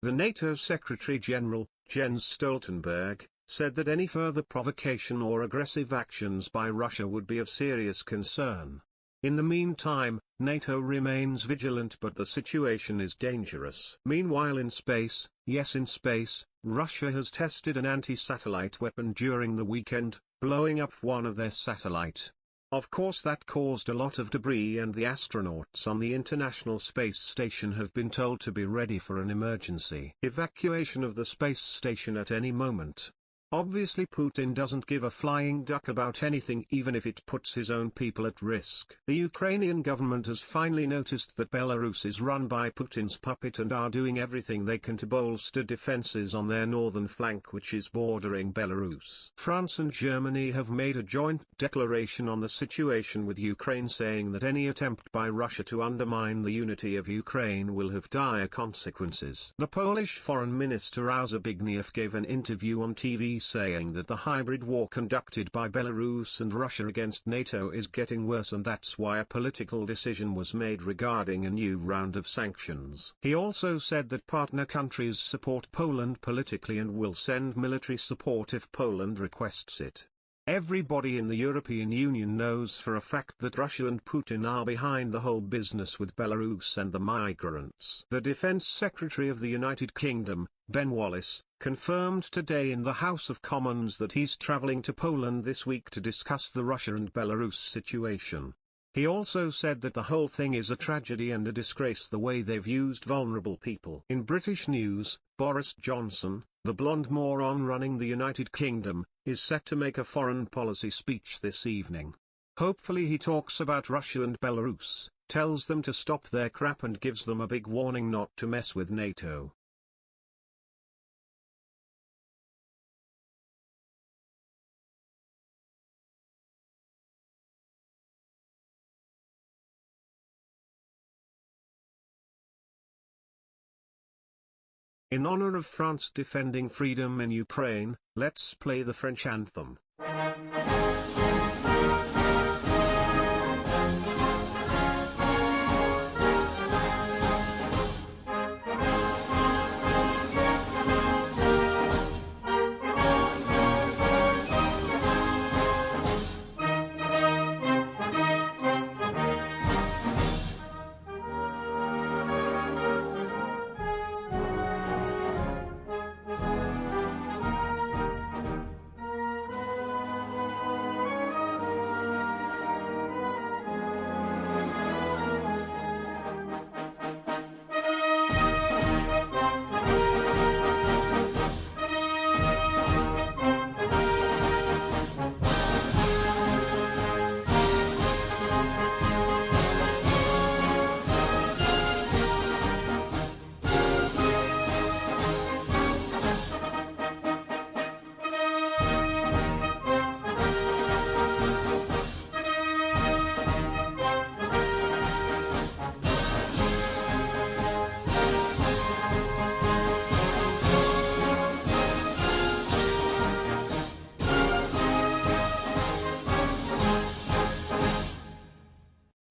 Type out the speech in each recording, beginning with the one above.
The NATO Secretary-General, Jens Stoltenberg, said that any further provocation or aggressive actions by Russia would be of serious concern. In the meantime, NATO remains vigilant, but the situation is dangerous. Meanwhile, in space, yes, in space, Russia has tested an anti-satellite weapon during the weekend, blowing up one of their satellites. Of course, that caused a lot of debris, and the astronauts on the International Space Station have been told to be ready for an emergency evacuation of the space station at any moment. Obviously, Putin doesn't give a flying duck about anything, even if it puts his own people at risk. The Ukrainian government has finally noticed that Belarus is run by Putin's puppet and are doing everything they can to bolster defenses on their northern flank, which is bordering Belarus. France and Germany have made a joint declaration on the situation with Ukraine, saying that any attempt by Russia to undermine the unity of Ukraine will have dire consequences. The Polish Foreign Minister Zbigniew gave an interview on TV saying that the hybrid war conducted by Belarus and Russia against NATO is getting worse, and that's why a political decision was made regarding a new round of sanctions. He also said that partner countries support Poland politically and will send military support if Poland requests it. Everybody in the European Union knows for a fact that Russia and Putin are behind the whole business with Belarus and the migrants. The Defense Secretary of the United Kingdom, Ben Wallace, confirmed today in the House of Commons that he's travelling to Poland this week to discuss the Russia and Belarus situation. He also said that the whole thing is a tragedy and a disgrace the way they've used vulnerable people. In British news, Boris Johnson, the blonde moron running the United Kingdom, is set to make a foreign policy speech this evening. Hopefully he talks about Russia and Belarus, tells them to stop their crap and gives them a big warning not to mess with NATO. In honor of France defending freedom in Ukraine, let's play the French anthem.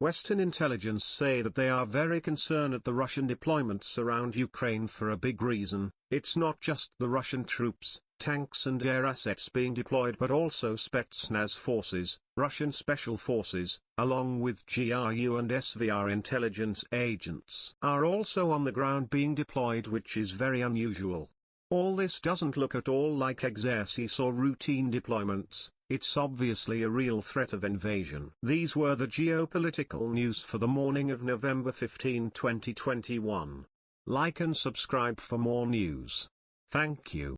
Western intelligence say that they are very concerned at the Russian deployments around Ukraine for a big reason. It's not just the Russian troops, tanks and air assets being deployed, but also Spetsnaz forces, Russian special forces, along with GRU and SVR intelligence agents, are also on the ground being deployed, which is very unusual. All this doesn't look at all like exercises or routine deployments. It's obviously a real threat of invasion. These were the geopolitical news for the morning of November 15, 2021. Like and subscribe for more news. Thank you.